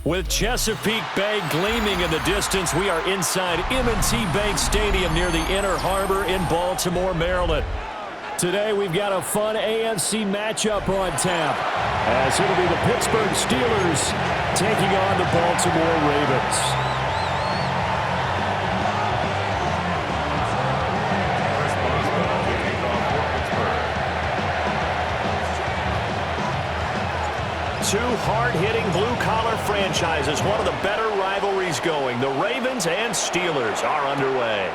With Chesapeake Bay gleaming in the distance, we are inside M&T Bank Stadium near the Inner Harbor in Baltimore, Maryland. Today we've got a fun AFC matchup on tap, as it'll be the Pittsburgh Steelers taking on the Baltimore Ravens. Two hard-hitting blue-collar franchises, one of the better rivalries going. The Ravens and Steelers are underway.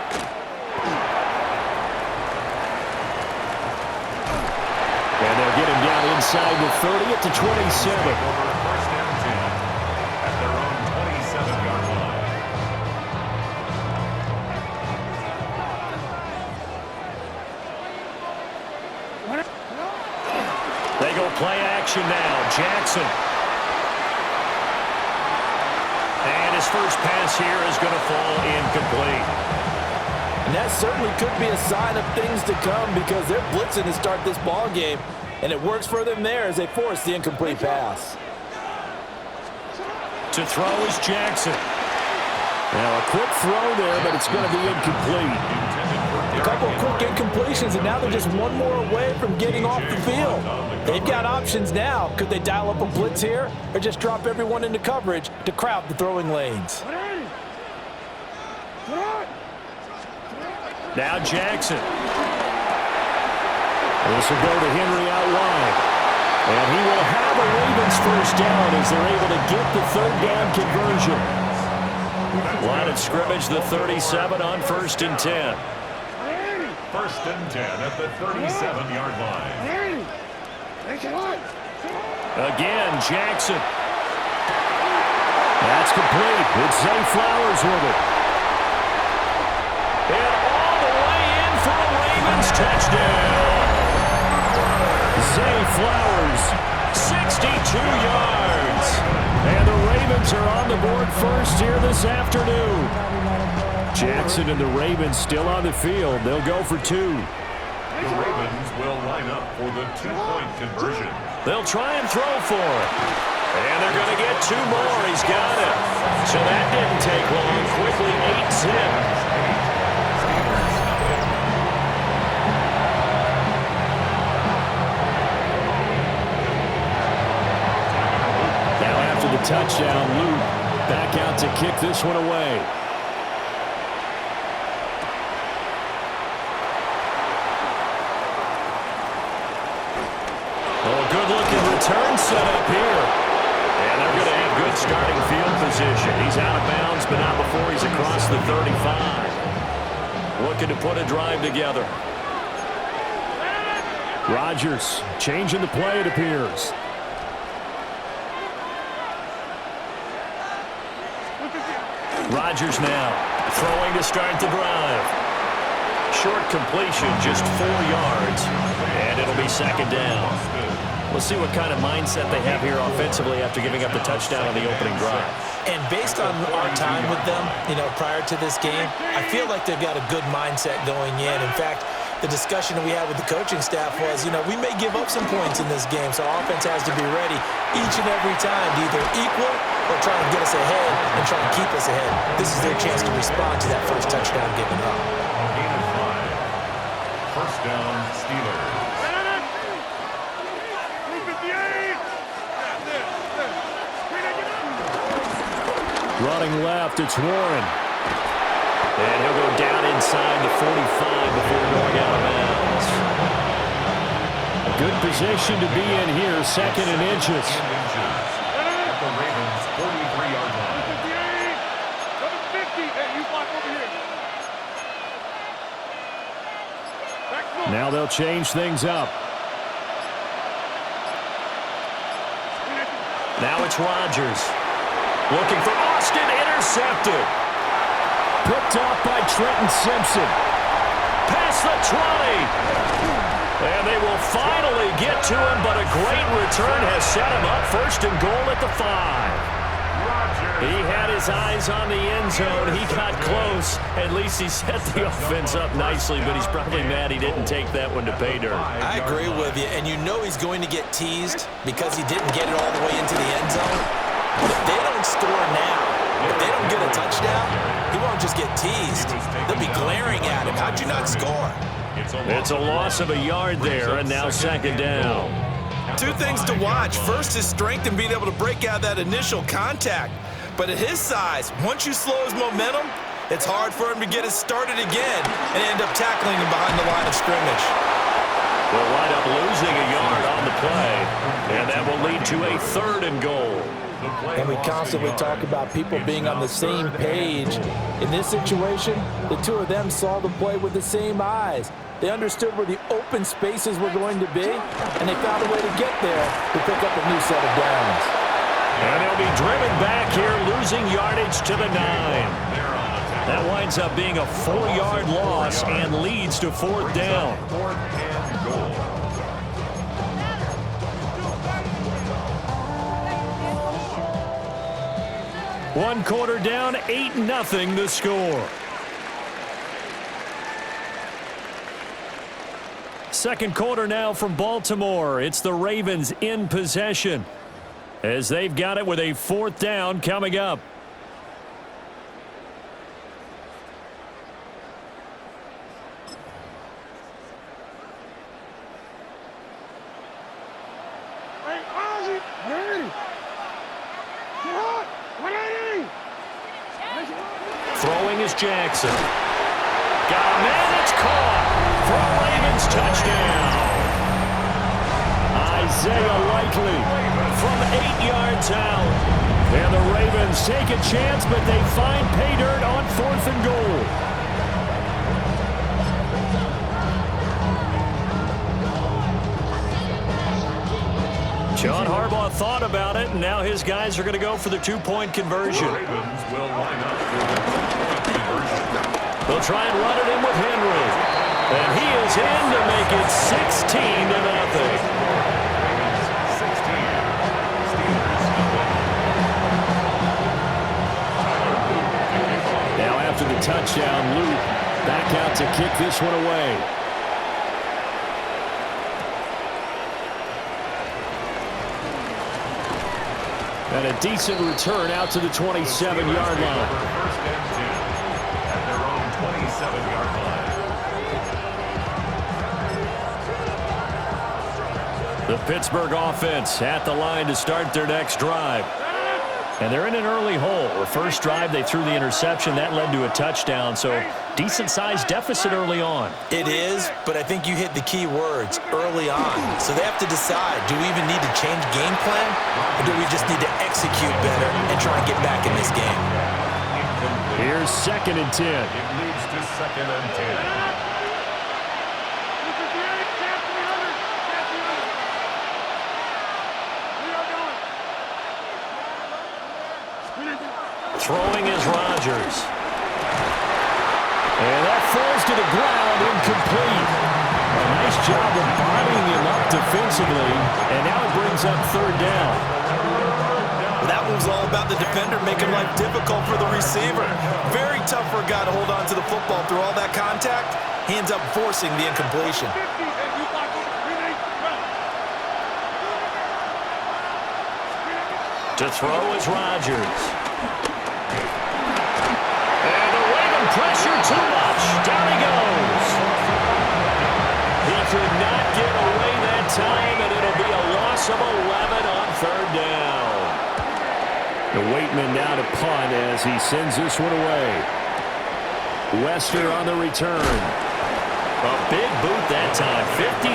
And they'll get him down inside the 30 at the 27. First down 10 at their own 27-yard line. They go play action now. Jackson. And his first pass here is going to fall incomplete. And that certainly could be a sign of things to come because they're blitzing to start this ball game, and it works for them there as they force the incomplete pass. To throw is Jackson. Now a quick throw there, but it's going to be incomplete. A couple of quick incompletions, and now they're just one more away from getting off the field. They've got options now. Could they dial up a blitz here or just drop everyone into coverage to crowd the throwing lanes? Now Jackson. This will go to Henry out wide. And he will have a Ravens first down as they're able to get the third down conversion. Line of scrimmage, the 37 on 1st and 10. 1st and 10 at the 37-yard line. Again, Jackson. That's complete. It's Zay Flowers with it. And all the way in for a Ravens touchdown. Zay Flowers, 62 yards. And the Ravens are on the board first here this afternoon. Jackson and the Ravens still on the field. They'll go for two. The Ravens will line up for the two-point conversion. They'll try and throw for it. And they're going to get two more. He's got it. So that didn't take long. Quickly 8-zip. The touchdown, Luke back out to kick this one away. Oh, good-looking return set up here. And they're going to have good starting field position. He's out of bounds, but not before he's across the 35. Looking to put a drive together. Rodgers changing the play, it appears. Rodgers now throwing to start the drive. Short completion, just 4 yards, and it'll be second down. We'll see what kind of mindset they have here offensively after giving up the touchdown on the opening drive. And based on our time with them, prior to this game, I feel like they've got a good mindset going in. In fact, the discussion that we had with the coaching staff was, we may give up some points in this game, so our offense has to be ready each and every time to either equal or try and get us ahead and try and keep us ahead. This is their chance to respond to that first touchdown given up. Gain of 5. First down, Steelers. Running left, it's Warren. And he'll go down inside the 45 before going out of bounds. A good position to be in here, 2nd and inches. At the Ravens' 43-yard line. Now they'll change things up. Now it's Rodgers. Looking for Austin, intercepted. Picked off by Trenton Simpson. Past the 20. And they will finally get to him, but a great return has set him up 1st and goal at the 5. He had his eyes on the end zone. He got close. At least he set the offense up nicely, but he's probably mad he didn't take that one to pay dirt. I agree with you, and he's going to get teased because he didn't get it all the way into the end zone. But if they don't score teased. They'll be glaring at him. How'd you not score? It's a loss of a yard there, and now second down. Two things to watch. First, his strength in being able to break out that initial contact. But at his size, once you slow his momentum, it's hard for him to get it started again and end up tackling him behind the line of scrimmage. They'll wind up losing a yard on the play, and that will lead to a 3rd and goal. And we constantly talk about people being on the same page. In this situation, the two of them saw the play with the same eyes. They understood where the open spaces were going to be, and they found a way to get there to pick up a new set of downs. And they'll be driven back here, losing yardage to the 9. That winds up being a 4-yard loss and leads to 4th down. 4th and goal. One quarter down, 8-0 the score. Second quarter now from Baltimore. It's the Ravens in possession as they've got it with a 4th down coming up. Throwing is Jackson. Got a man, it's caught for a Ravens touchdown. Isaiah Likely from 8 yards out. And the Ravens take a chance, but they find pay dirt on 4th and goal. John Harbaugh thought about it, and now his guys are going to go for the 2-point conversion. The Ravens will line up for the 2-point conversion. They'll try and run it in with Henry. And he is in to make it 16-0. Now after the touchdown, Luke back out to kick this one away. And a decent return out to the 27-yard line. First and 10 at their own 27-yard line. The Pittsburgh offense at the line to start their next drive. And they're in an early hole. The first drive, they threw the interception. That led to a touchdown, so decent-sized deficit early on. It is, but I think you hit the key words, early on. So they have to decide, do we even need to change game plan, or do we just need to execute better and try and get back in this game? Here's 2nd and 10. It leads to 2nd and 10. Throwing is Rodgers. And that falls to the ground, incomplete. A nice job of bodying him up defensively, and now it brings up 3rd down. Well, that was all about the defender making life difficult for the receiver. Very tough for a guy to hold on to the football through all that contact. He ends up forcing the incompletion. To throw is Rodgers. And the Raven pressure too much. Down he goes. He could not get away that time, and it'll be a loss of 11 on 3rd down. The Waitman now to punt as he sends this one away. Wester on the return. A big boot that time. 57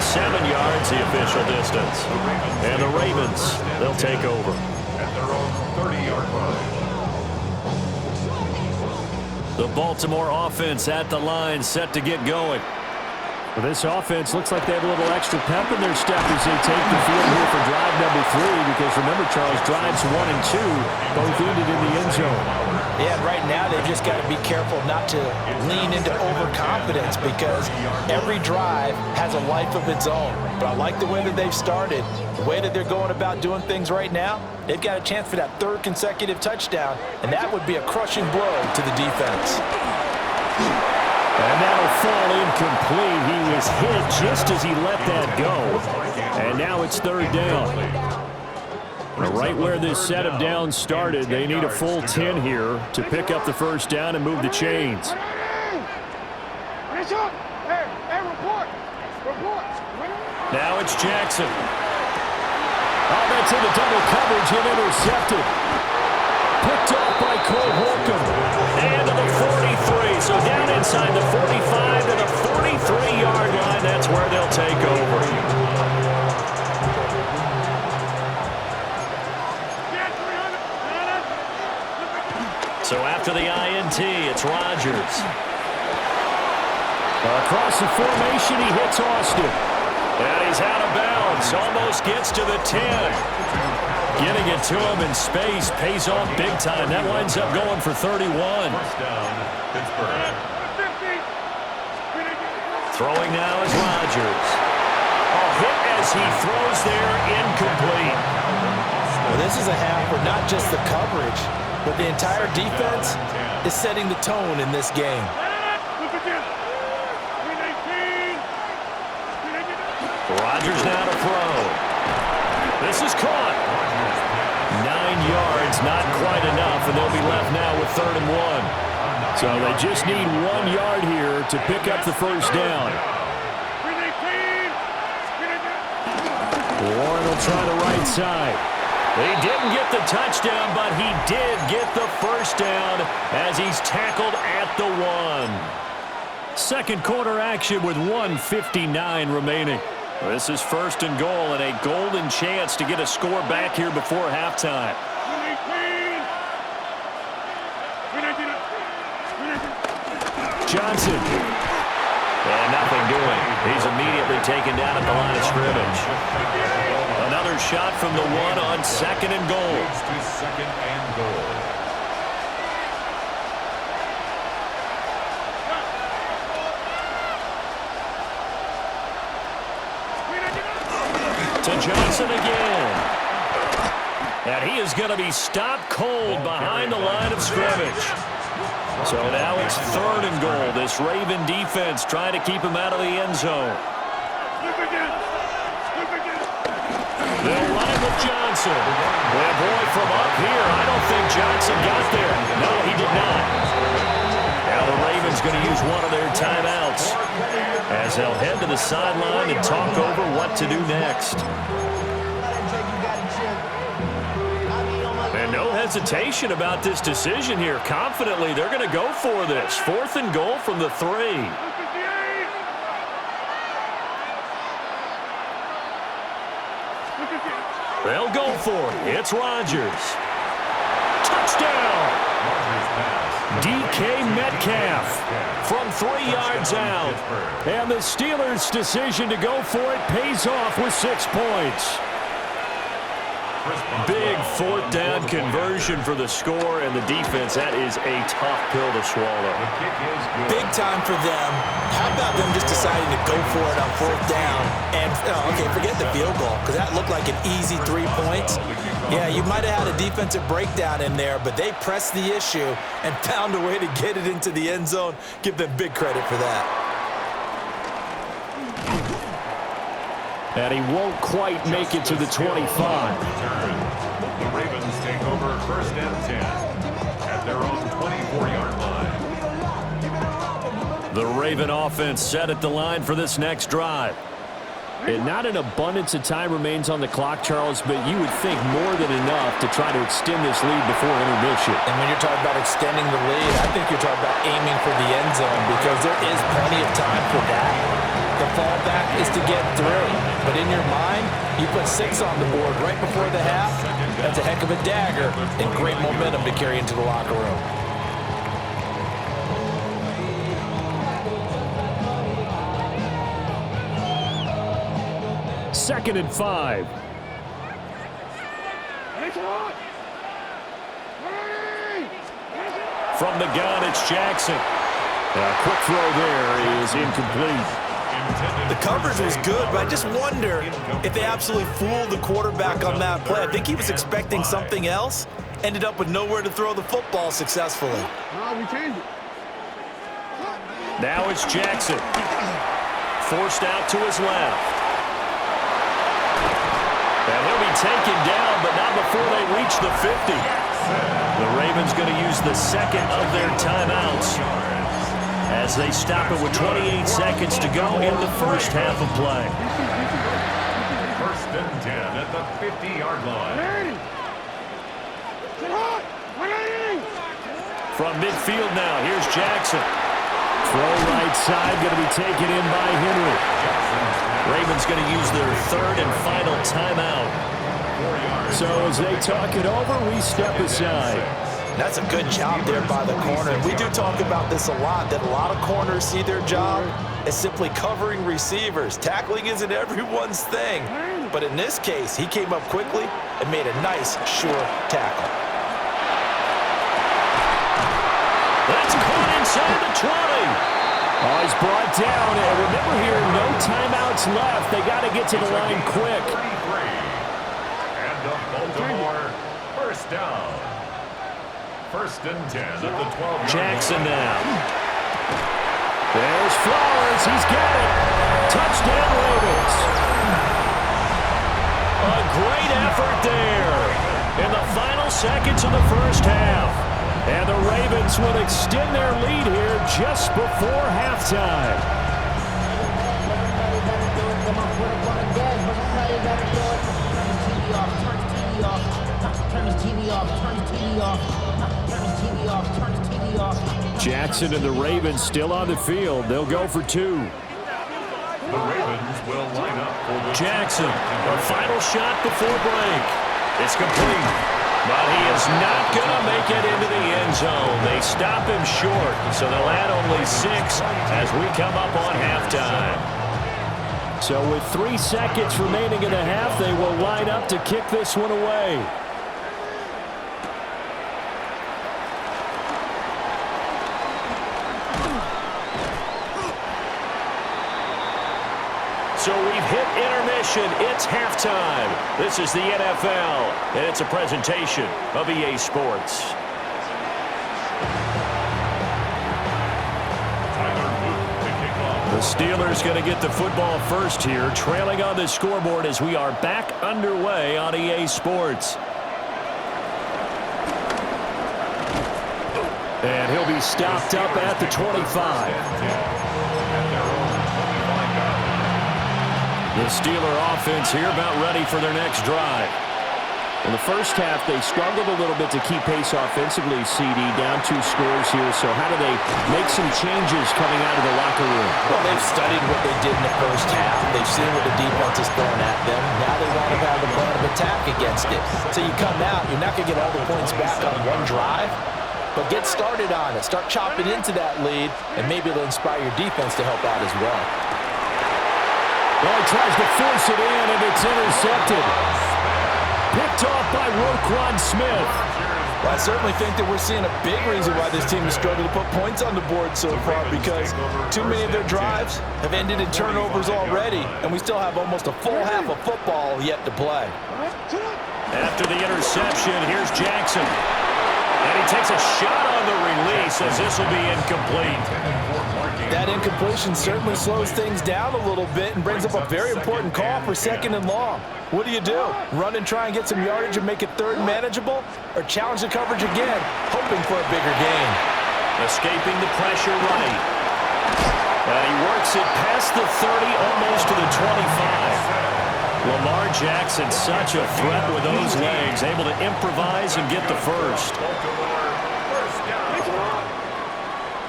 yards the official distance. And the Ravens, they'll take over. At their own 30-yard line. The Baltimore offense at the line, set to get going. Well, this offense looks like they have a little extra pep in their step as they take the field here for drive number 3, because remember, Charles, drives 1 and 2 both ended in the end zone. Yeah, right now they've just got to be careful not to lean into overconfidence, because every drive has a life of its own. But I like the way that they've started, the way that they're going about doing things right now. They've got a chance for that 3rd consecutive touchdown, and that would be a crushing blow to the defense. And that'll fall incomplete. He was hit just as he let that go. And now it's 3rd down. Right where this set of downs started, they need a full 10 here to pick up the first down and move the chains. Now it's Jackson. Oh, that's in the double coverage and intercepted. Picked off by Cole Holcomb. And to the 43. So down inside the 45 to the 43-yard line. That's where they'll take over. So after the INT, it's Rodgers. Across the formation, he hits Austin. And he's out of bounds. Almost gets to the 10. Getting it to him in space pays off big time. That winds up going for 31. First down, Pittsburgh. Throwing now is Rodgers. A hit as he throws there, incomplete. Well, this is a half where not just the coverage, but the entire defense is setting the tone in this game. Rodgers now to throw. This is caught. 9 yards, not quite enough, and they'll be left now with 3rd and 1. So they just need 1 yard here to pick up the first down. Warren will try the right side. He didn't get the touchdown, but he did get the first down as he's tackled at the 1. Second quarter action with 1:59 remaining. This is 1st and goal and a golden chance to get a score back here before halftime. Johnson. And nothing doing. He's immediately taken down at the line of scrimmage. Another shot from the 1 on 2nd and goal. To 2nd and goal. To Johnson again. And he is going to be stopped cold behind the line of scrimmage. So now it's 3rd and goal. This Raven defense trying to keep him out of the end zone. They'll run it with Johnson. Well, boy, from up here, I don't think Johnson got there. No, he did not. Now the Ravens going to use one of their timeouts as they'll head to the sideline and talk over what to do next. And no hesitation about this decision here. Confidently, they're going to go for this. 4th and goal from the 3. They'll go for it. It's Rodgers. Touchdown! DK Metcalf from 3 yards out. And the Steelers' decision to go for it pays off with 6 points. Big 4th down conversion for the score, and the defense, that is a tough pill to swallow. Big time for them. How about them just deciding to go for it on 4th down? And, okay, forget the field goal, because that looked like an easy 3 points. Yeah, you might have had a defensive breakdown in there, but they pressed the issue and found a way to get it into the end zone. Give them big credit for that. And he won't quite make it to the 25. The Ravens take over 1st and 10 at their own 24-yard line. The Raven offense set at the line for this next drive. And not an abundance of time remains on the clock, Charles, but you would think more than enough to try to extend this lead before intermission. And when you're talking about extending the lead, I think you're talking about aiming for the end zone because there is plenty of time for that. The fallback is to get through. But in your mind, you put 6 on the board right before the half. That's a heck of a dagger and great momentum to carry into the locker room. Second and 5. From the gun, it's Jackson. A quick throw there is incomplete. The coverage was good, but I just wonder if they absolutely fooled the quarterback on that play. I think he was expecting something else, ended up with nowhere to throw the football successfully. Now it's Jackson. Forced out to his left. And he'll be taken down, but not before they reach the 50. The Ravens going to use the second of their timeouts as they stop it with 28 seconds to go in the first half of play. First and 10 at the 50-yard line. From midfield now, here's Jackson. Throw right side, going to be taken in by Henry. Ravens going to use their third and final timeout. So as they talk it over, we step aside. That's a good job there by the corner. And we do talk about this a lot, that a lot of corners see their job as simply covering receivers. Tackling isn't everyone's thing. But in this case, he came up quickly and made a nice, sure tackle. That's caught inside the 20. Oh, he's brought down. And remember here, no timeouts left. They got to get to the line quick. And the Baltimore first down. First and 10 at the 12-yard Jackson line. now. There's Flowers. He's got it. Touchdown, Ravens. A great effort there in the final seconds of the first half. And the Ravens will extend their lead here just before halftime. Jackson and the Ravens still on the field. They'll go for two. The Ravens will line up for the Jackson, a final shot before break. It's complete, but he is not going to make it into the end zone. They stop him short, so they'll add only 6 as we come up on halftime. So with 3 seconds remaining in the half, they will line up to kick this one away. So we've hit intermission. It's halftime. This is the NFL, and it's a presentation of EA Sports. The Steelers going to get the football first here, trailing on the scoreboard as we are back underway on EA Sports. And he'll be stopped up at the 25. The Steeler offense here about ready for their next drive. In the first half, they struggled a little bit to keep pace offensively, CD, down 2 scores here. So how do they make some changes coming out of the locker room? Well, they've studied what they did in the first half. They've seen what the defense is throwing at them. Now they want to have a plan of attack against it. So you come out, you're not going to get all the points back on one drive, but get started on it. Start chopping into that lead, and maybe it'll inspire your defense to help out as well. Well, he tries to force it in, and it's intercepted. Picked off by Roquan Smith. Well, I certainly think that we're seeing a big reason why this team has struggled to put points on the board so far, because too many of their drives have ended in turnovers already, and we still have almost a full half of football yet to play. After the interception, here's Jackson. And he takes a shot on the release as this will be incomplete. That incompletion certainly slows things down a little bit and brings up a very important call for 2nd and long. What do? Run and try and get some yardage and make it 3rd and manageable? Or challenge the coverage again, hoping for a bigger gain? Escaping the pressure right. And he works it past the 30, almost to the 25. Lamar Jackson, such a threat with those legs, able to improvise and get the first.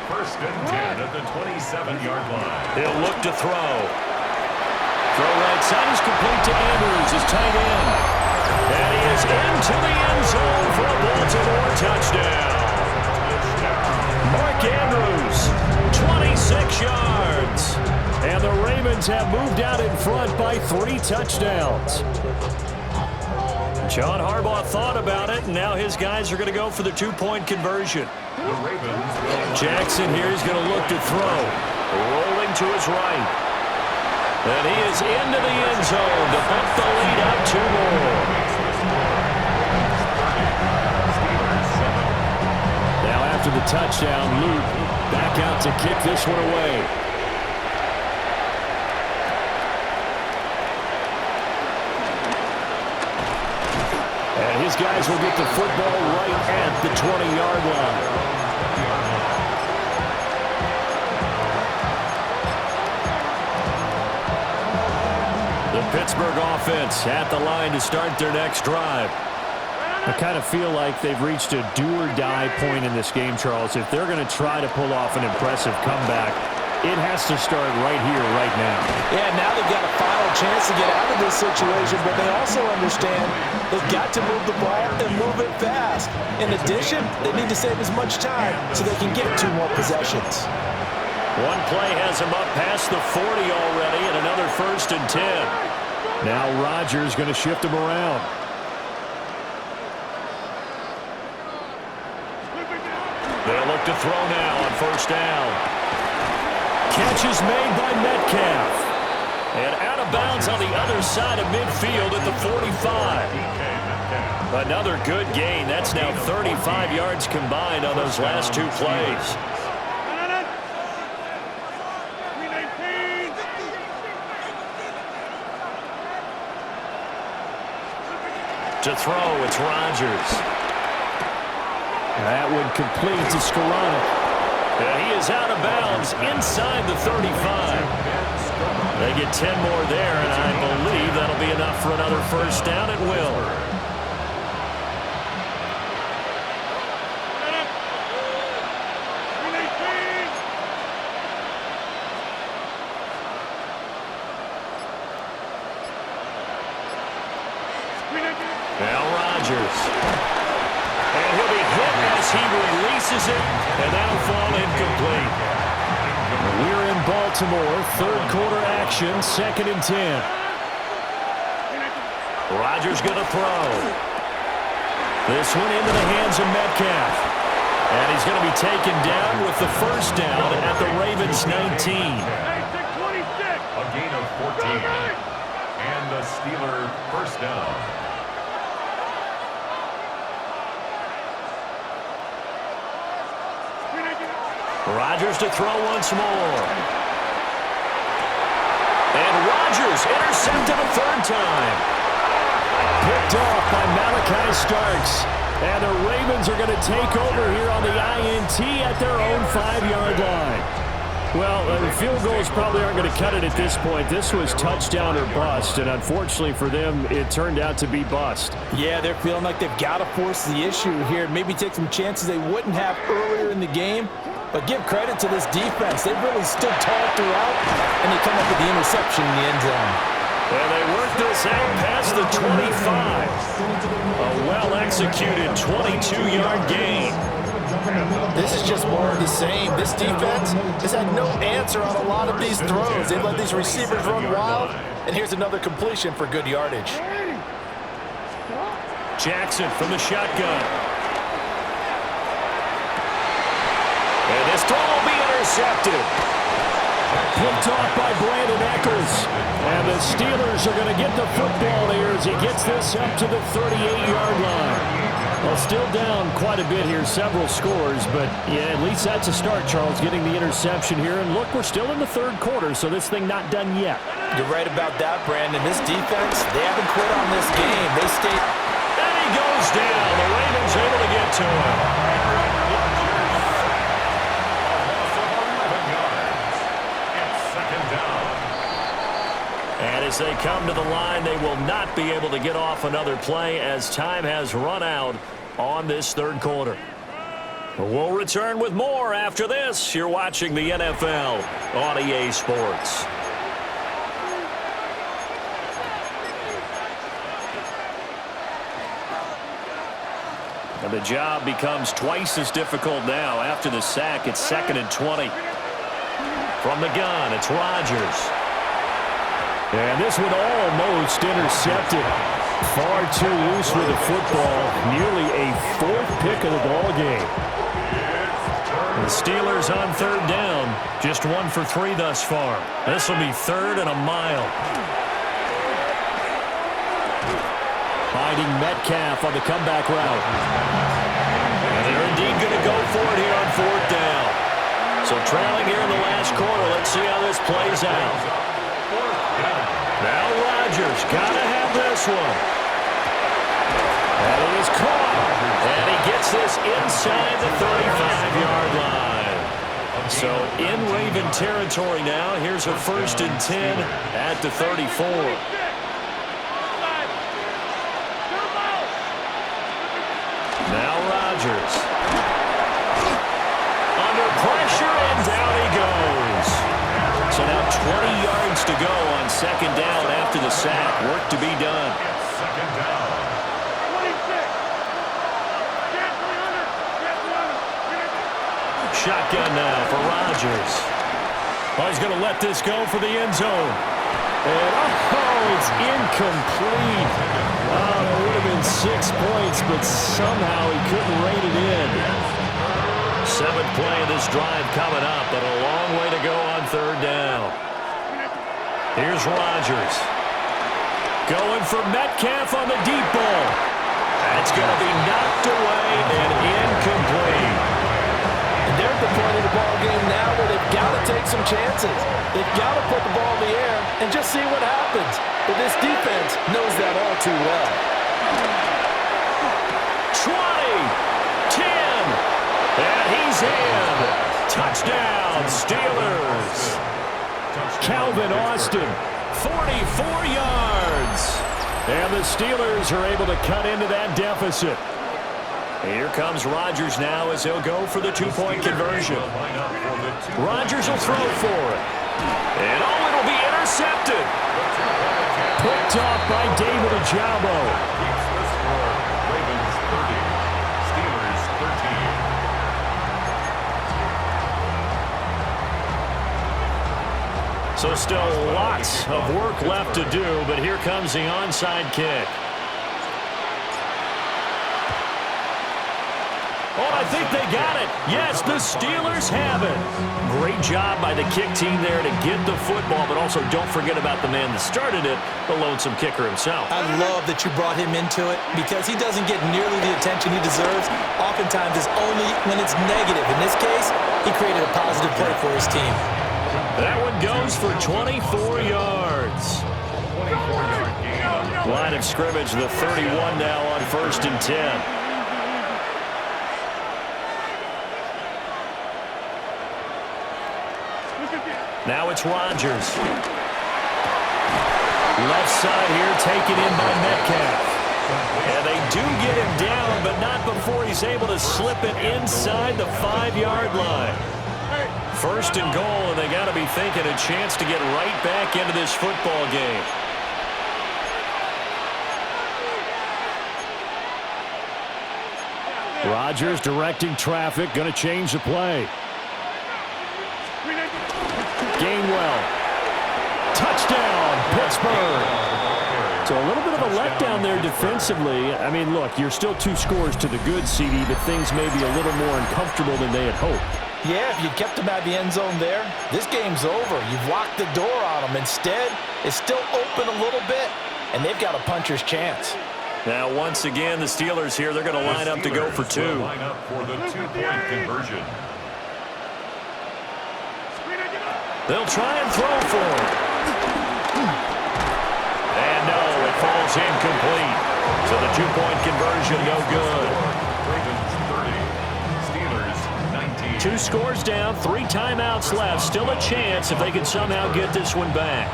First and 10 at the 27-yard line. He'll look to throw. Throw right side is complete to Andrews, his tight end. And he is into the end zone for a Baltimore touchdown. Mark Andrews, 26 yards. And the Ravens have moved out in front by 3 touchdowns. John Harbaugh thought about it, and now his guys are going to go for the 2-point conversion. Jackson here is going to look to throw. Rolling to his right. And he is into the end zone to bump the lead up 2 more. Now after the touchdown, Luke back out to kick this one away. His guys will get the football right at the 20-yard line. The Pittsburgh offense at the line to start their next drive. I kind of feel like they've reached a do-or-die point in this game, Charles. If they're going to try to pull off an impressive comeback, it has to start right here, right now. Yeah, now they've got a final chance to get out of this situation, but they also understand they've got to move the ball and move it fast. In addition, they need to save as much time so they can get 2 more possessions. One play has him up past the 40 already, and another 1st and 10. Now Rodgers going to shift him around. They'll look to throw now on 1st down. Catch is made by Metcalf. And out of bounds on the other side of midfield at the 45. Another good gain. That's now 35 yards combined on those last 2 plays. To throw, it's Rodgers. That would complete to Skoranek. And he is out of bounds inside the 35. They get 10 more there, and I believe that'll be enough for another 1st down at will. Now Rodgers. And he'll be hit as he releases it, and that'll fall incomplete. We're in Baltimore, 3rd quarter action, 2nd and 10. Rodgers going to throw. This one into the hands of Metcalf. And he's going to be taken down with the 1st down at the Ravens 19. A gain of 14. And the Steeler 1st down. Rodgers to throw once more. And Rodgers intercepted a 3rd time. Picked off by Malachi Starks. And the Ravens are going to take over here on the INT at their own 5-yard line. Well, the field goals probably aren't going to cut it at this point. This was touchdown or bust, and unfortunately for them, it turned out to be bust. Yeah, they're feeling like they've got to force the issue here. Maybe take some chances they wouldn't have earlier in the game. But give credit to this defense. They've really stood tall throughout, and they come up with the interception in the end zone. And they work this out past the 25. A well-executed 22-yard gain. This is just more of the same. This defense has had no answer on a lot of these throws. They've let these receivers run wild, and here's another completion for good yardage. Jackson from the shotgun. And this throw will be intercepted. Picked off by Brandon Eccles. And the Steelers are going to get the football here as he gets this up to the 38-yard line. Well, still down quite a bit here, several scores, but yeah, at least that's a start, Charles, getting the interception here. And look, we're still in the 3rd quarter, so this thing not done yet. You're right about that, Brandon. This defense, they haven't quit on this game. They stay. And he goes down. The Ravens able to get to him. And as they come to the line, they will not be able to get off another play as time has run out on this 3rd quarter. We'll return with more after this. You're watching the NFL on EA Sports. And the job becomes twice as difficult now. After the sack, it's 2nd and 20. From the gun, it's Rodgers. And this one almost intercepted. Far too loose with the football. Nearly a 4th pick of the ball game. The Steelers on 3rd down. Just 1 for 3 thus far. This will be 3rd and a mile. Finding Metcalf on the comeback route. And they're indeed going to go for it here on 4th down. So trailing here in the last quarter. Let's see how this plays out. Now Rodgers got to have this one. And he is caught. And he gets this inside the 35-yard line. So in Raven territory now. Here's a 1st and 10 at the 34. Now Rodgers. Under pressure, and down he goes. So now 20 yards to go on 2nd down after the sack. Work to be done. 2nd down. Shotgun now for Rodgers. Oh, he's going to let this go for the end zone. And, it's incomplete. Oh, it would have been 6 points, but somehow he couldn't rein it in. 7th play of this drive coming up, but a long way to go on 3rd down. Here's Rodgers. Going for Metcalf on the deep ball. That's going to be knocked away and incomplete. They're at the point of the ball game now where they've got to take some chances. They've got to put the ball in the air and just see what happens. But this defense knows that all too well. 20, 10, and he's in. Touchdown, Steelers. Calvin Austin, 44 yards. And the Steelers are able to cut into that deficit. Here comes Rodgers now as he'll go for the 2-point conversion. Rodgers will throw for it. And it'll be intercepted. Picked off by David Ojabo. Keeps the score. Ravens 30. Steelers 13. So still lots of work left to do, but here comes the onside kick. Oh, I think they got it. Yes, the Steelers have it. Great job by the kick team there to get the football, but also don't forget about the man that started it, the lonesome kicker himself. I love that you brought him into it because he doesn't get nearly the attention he deserves. Oftentimes it's only when it's negative. In this case, he created a positive play for his team. That one goes for 24 yards. 24-yard gain. Line of scrimmage, the 31 now on 1st and 10. Now it's Rodgers. Left side here taken in by Metcalf. And they do get him down, but not before he's able to slip it inside the 5-yard line. 1st and goal, and they got to be thinking a chance to get right back into this football game. Rodgers directing traffic, going to change the play. Gainwell. Touchdown, Pittsburgh. So a little bit of a letdown there defensively. I mean, look, you're still 2 scores to the good, CD, but things may be a little more uncomfortable than they had hoped. Yeah, if you kept them at the end zone there, this game's over. You've locked the door on them. Instead, it's still open a little bit, and they've got a puncher's chance. Now, once again, the Steelers here, they're going to line up to go for 2. Line up for the 2-point conversion. They'll try and throw for it. And no, it falls incomplete. So the 2-point conversion, no good. Ravens 30. Steelers 19. 2 scores down, 3 timeouts left. Still a chance if they can somehow get this one back.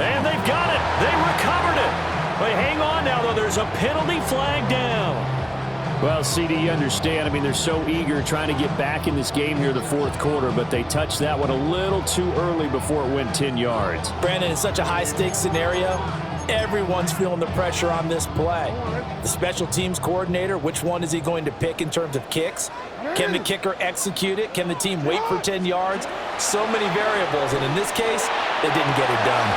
And they've got it. They recovered it. But hang on now, though. There's a penalty flag down. Well, CD, you understand. I mean, they're so eager trying to get back in this game here the 4th quarter, but they touched that one a little too early before it went 10 yards. Brandon, it's such a high-stakes scenario. Everyone's feeling the pressure on this play. The special teams coordinator, which one is he going to pick in terms of kicks? Can the kicker execute it? Can the team wait for 10 yards? So many variables, and in this case, they didn't get it done.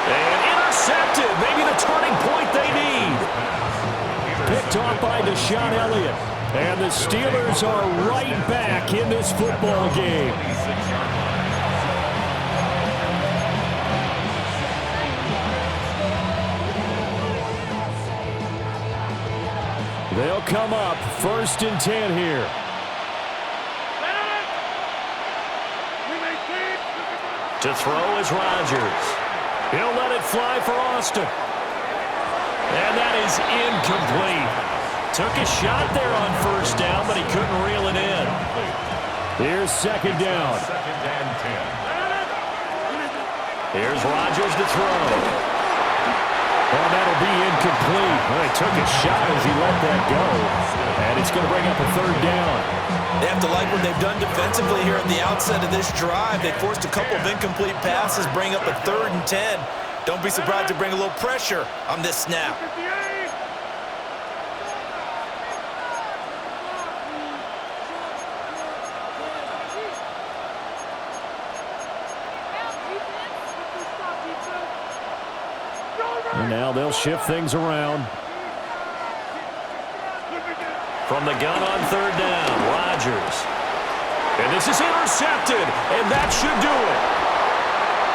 And intercepted. Maybe the turning point they need. Picked off by Deshaun Elliott. And the Steelers are right back in this football game. They'll come up 1st and 10 here. To throw is Rodgers. He'll let it fly for Austin. And that is incomplete. Took a shot there on first down, but he couldn't reel it in. Here's second down. Second and 10. Here's Rodgers to throw. And that'll be incomplete. Well, he took a shot as he let that go. And it's going to bring up a third down. They have to like what they've done defensively here at the outset of this drive. They forced a couple of incomplete passes, bring up a 3rd and 10. Don't be surprised to bring a little pressure on this snap. And now they'll shift things around. From the gun on 3rd down, Rodgers. And this is intercepted, and that should do it.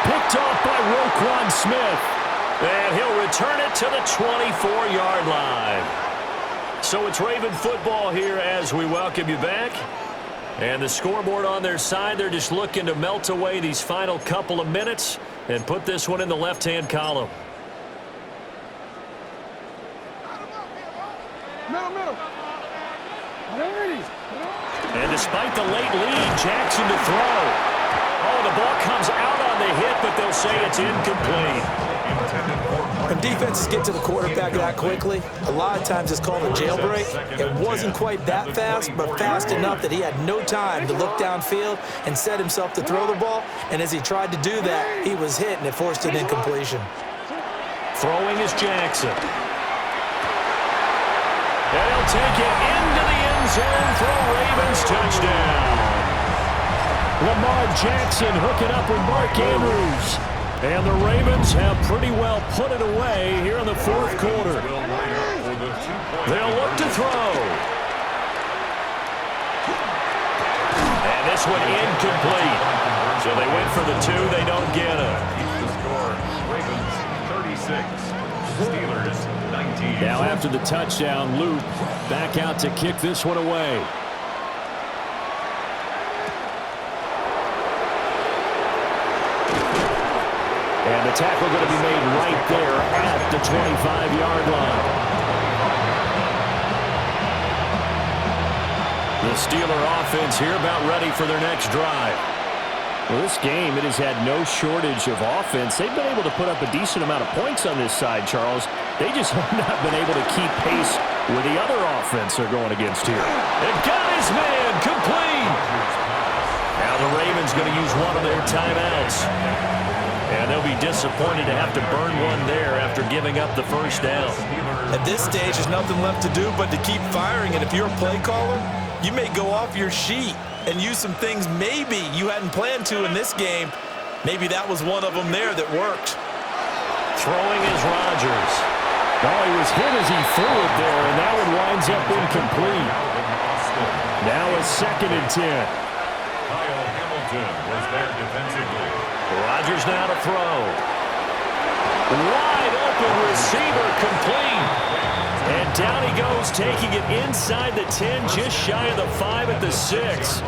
Picked off by Roquan Smith. And he'll return it to the 24-yard line. So it's Raven football here as we welcome you back. And the scoreboard on their side, they're just looking to melt away these final couple of minutes and put this one in the left-hand column. And despite the late lead, Jackson to throw. Oh, the ball comes out on the hit, but they'll say it's incomplete. When defenses get to the quarterback that quickly, a lot of times it's called a jailbreak. It wasn't quite that fast, but fast enough that he had no time to look downfield and set himself to throw the ball. And as he tried to do that, he was hit, and it forced an incompletion. Throwing is Jackson. And he'll take it into the end zone for a Ravens touchdown. Lamar Jackson hooking up with Mark Andrews. And the Ravens have pretty well put it away here in the 4th quarter. They'll look to throw. And this one incomplete. So they went for the 2. They don't get it. The score, Ravens 36, Steelers 19. Now after the touchdown, Luke back out to kick this one away. And the tackle going to be made right there at the 25-yard line. The Steeler offense here about ready for their next drive. Well, this game, it has had no shortage of offense. They've been able to put up a decent amount of points on this side, Charles. They just have not been able to keep pace with the other offense they're going against here. And got his man complete. Now the Ravens going to use one of their timeouts. And they'll be disappointed to have to burn one there after giving up the first down. At this stage, there's nothing left to do but to keep firing. And if you're a play caller, you may go off your sheet and use some things maybe you hadn't planned to in this game. Maybe that was one of them there that worked. Throwing is Rodgers. Oh, he was hit as he threw it there, and that one winds up incomplete. Now a 2nd and 10. Kyle Hamilton was there defensively. Rodgers now to throw. Wide open receiver complete. And down he goes, taking it inside the 10, just shy of the 5 at the 6.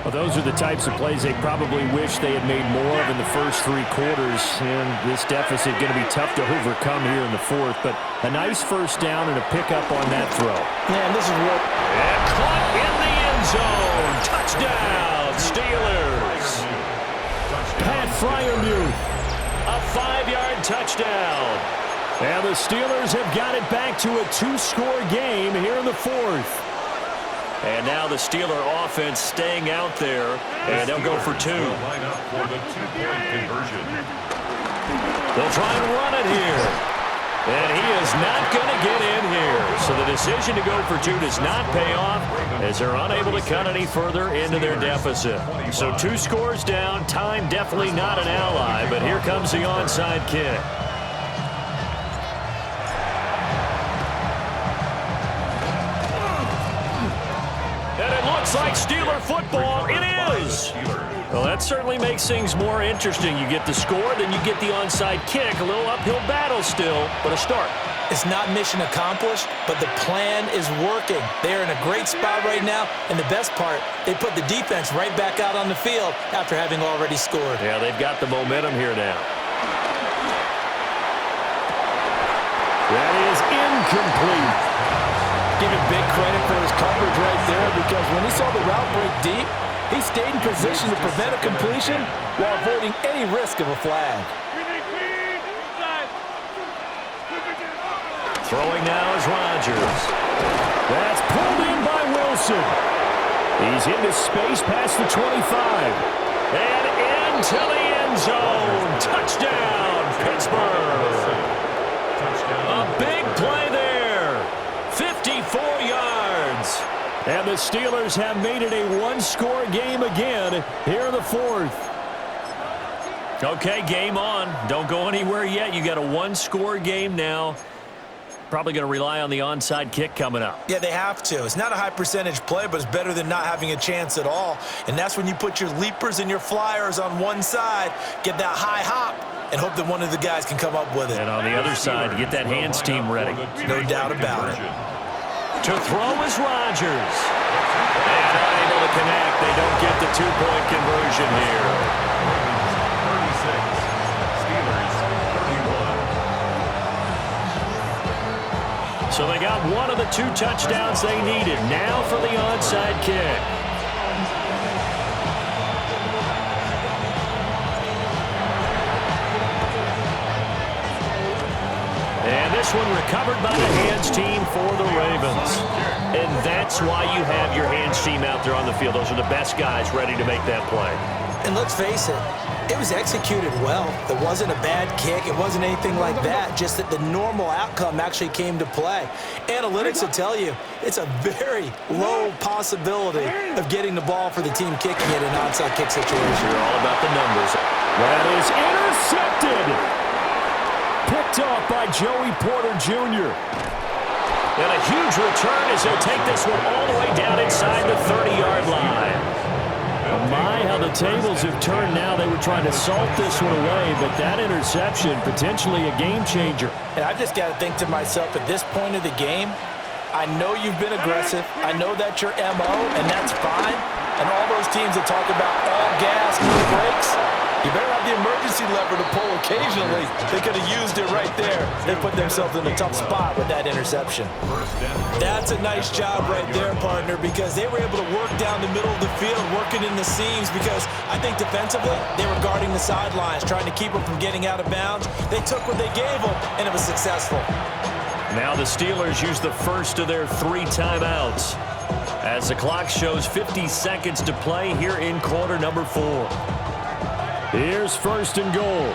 Well, those are the types of plays they probably wish they had made more of in the first 3 quarters. And this deficit going to be tough to overcome here in the 4th. But a nice first down and a pickup on that throw. Man, this is what... And caught in the end zone. Touchdown, Steelers. Pat Freiermuth. A 5-yard touchdown. And the Steelers have got it back to a 2-score game here in the 4th. And now the Steeler offense staying out there, and they'll go for 2. They'll try and run it here. And he is not going to get in here. So the decision to go for 2 does not pay off as they're unable to cut any further into their deficit. So 2 scores down. Time definitely not an ally, but here comes the onside kick. And it looks like Steeler football. It is. Well, that certainly makes things more interesting. You get the score, then you get the onside kick. A little uphill battle still, but a start. It's not mission accomplished, but the plan is working. They're in a great spot right now, and the best part, they put the defense right back out on the field after having already scored. Yeah, they've got the momentum here now. That is incomplete. Give him big credit for his coverage right there, because when he saw the route break deep, he stayed in position to prevent a completion while avoiding any risk of a flag. Throwing now is Rodgers. That's pulled in by Wilson. He's into space past the 25. And into the end zone. Touchdown, Pittsburgh. A big play there. 54 yards. And the Steelers have made it a one-score game again here in the fourth. Okay, game on. Don't go anywhere yet. You got a one-score game now. Probably going to rely on the onside kick coming up. Yeah, they have to. It's not a high percentage play, but it's better than not having a chance at all. And that's when you put your leapers and your flyers on one side, get that high hop, and hope that one of the guys can come up with it. And on the other side, get that hands team ready. No doubt about it. To throw is Rodgers. And unable to connect. They don't get the two-point conversion here. 36. Steelers 31. So they got one of the two touchdowns they needed. Now for the onside kick. And this one recovered by the hands team for the Ravens. And that's why you have your hands team out there on the field. Those are the best guys ready to make that play. And let's face it, it was executed well. It wasn't a bad kick. It wasn't anything like that, just that the normal outcome actually came to play. Analytics will tell you it's a very low possibility of getting the ball for the team kicking it in an onside kick situation. You're all about the numbers. That is intercepted. Picked off by Joey Porter Jr. And a huge return as they'll take this one all the way down inside the 30-yard line. My, how the tables have turned now. They were trying to salt this one away, but that interception, potentially a game changer. And I just got to think to myself, at this point of the game, I know you've been aggressive. I know that's your MO, and that's fine. And all those teams that talk about all gas, no brakes, you better have the emergency lever to pull occasionally. They could have used it right there. They put themselves in a tough spot with that interception. That's a nice job right there, partner, because they were able to work down the middle of the field, working in the seams, because I think defensively they were guarding the sidelines, trying to keep them from getting out of bounds. They took what they gave them, and it was successful. Now the Steelers use the first of their 3 timeouts as the clock shows 50 seconds to play here in quarter number 4. Here's first and goal.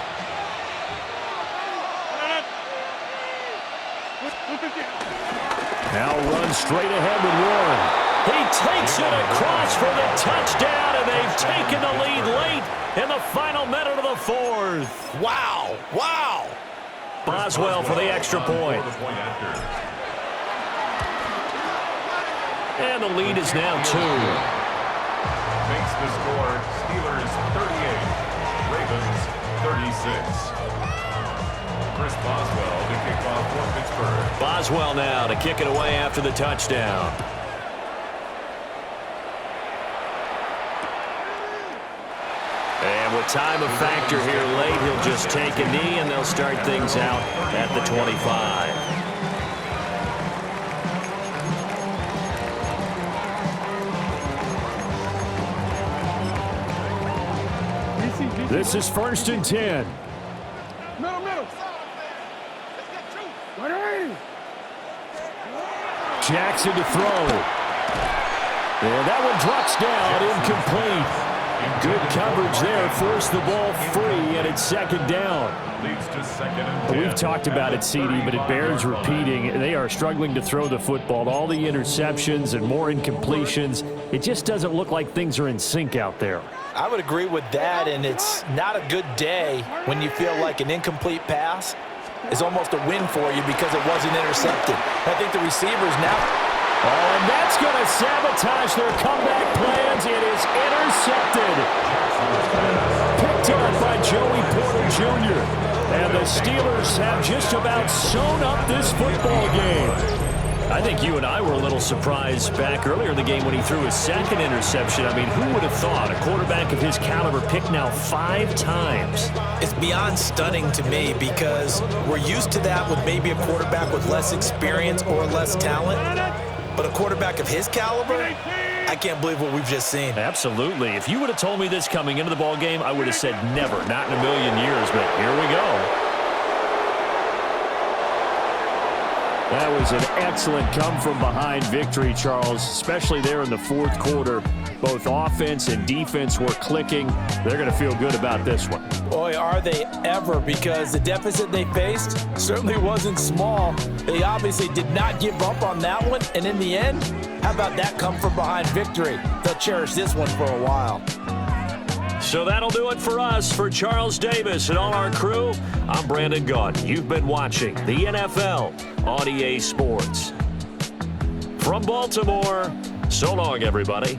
Now runs straight ahead with Warren. He takes it across for the touchdown, and they've taken the lead late in the final minute of the fourth. Wow, wow. Boswell for the extra point. And the lead is now 2. Makes the score Steelers 38. Ravens 36. Chris Boswell to kick off for Pittsburgh. Boswell now to kick it away after the touchdown. And with time of factor here late, he'll just take a knee and they'll start things out at the 25. This is first and 10. Middle. Jackson to throw. And that one drops down, incomplete. Good coverage there, forced the ball free, and it's second down. Leads to second and 10. We've talked about it, CD, but it bears repeating. They are struggling to throw the football. All the interceptions and more incompletions. It just doesn't look like things are in sync out there. I would agree with that, and it's not a good day when you feel like an incomplete pass is almost a win for you because it wasn't intercepted. I think the receivers now... Oh, and that's going to sabotage their comeback plans. It is intercepted. Picked up by Joey Porter Jr. And the Steelers have just about sewn up this football game. I think you and I were a little surprised back earlier in the game when he threw his second interception. I mean, who would have thought a quarterback of his caliber picked now 5 times? It's beyond stunning to me because we're used to that with maybe a quarterback with less experience or less talent. But a quarterback of his caliber, I can't believe what we've just seen. Absolutely. If you would have told me this coming into the ball game, I would have said never, not in a million years, but here we go. That was an excellent come-from-behind victory, Charles, especially there in the fourth quarter. Both offense and defense were clicking. They're going to feel good about this one. Boy, are they ever, because the deficit they faced certainly wasn't small. They obviously did not give up on that one, and in the end, how about that come-from-behind victory? They'll cherish this one for a while. So that'll do it for us. For Charles Davis and all our crew, I'm Brandon Gaudin. You've been watching the NFL on EA Sports. From Baltimore, so long, everybody.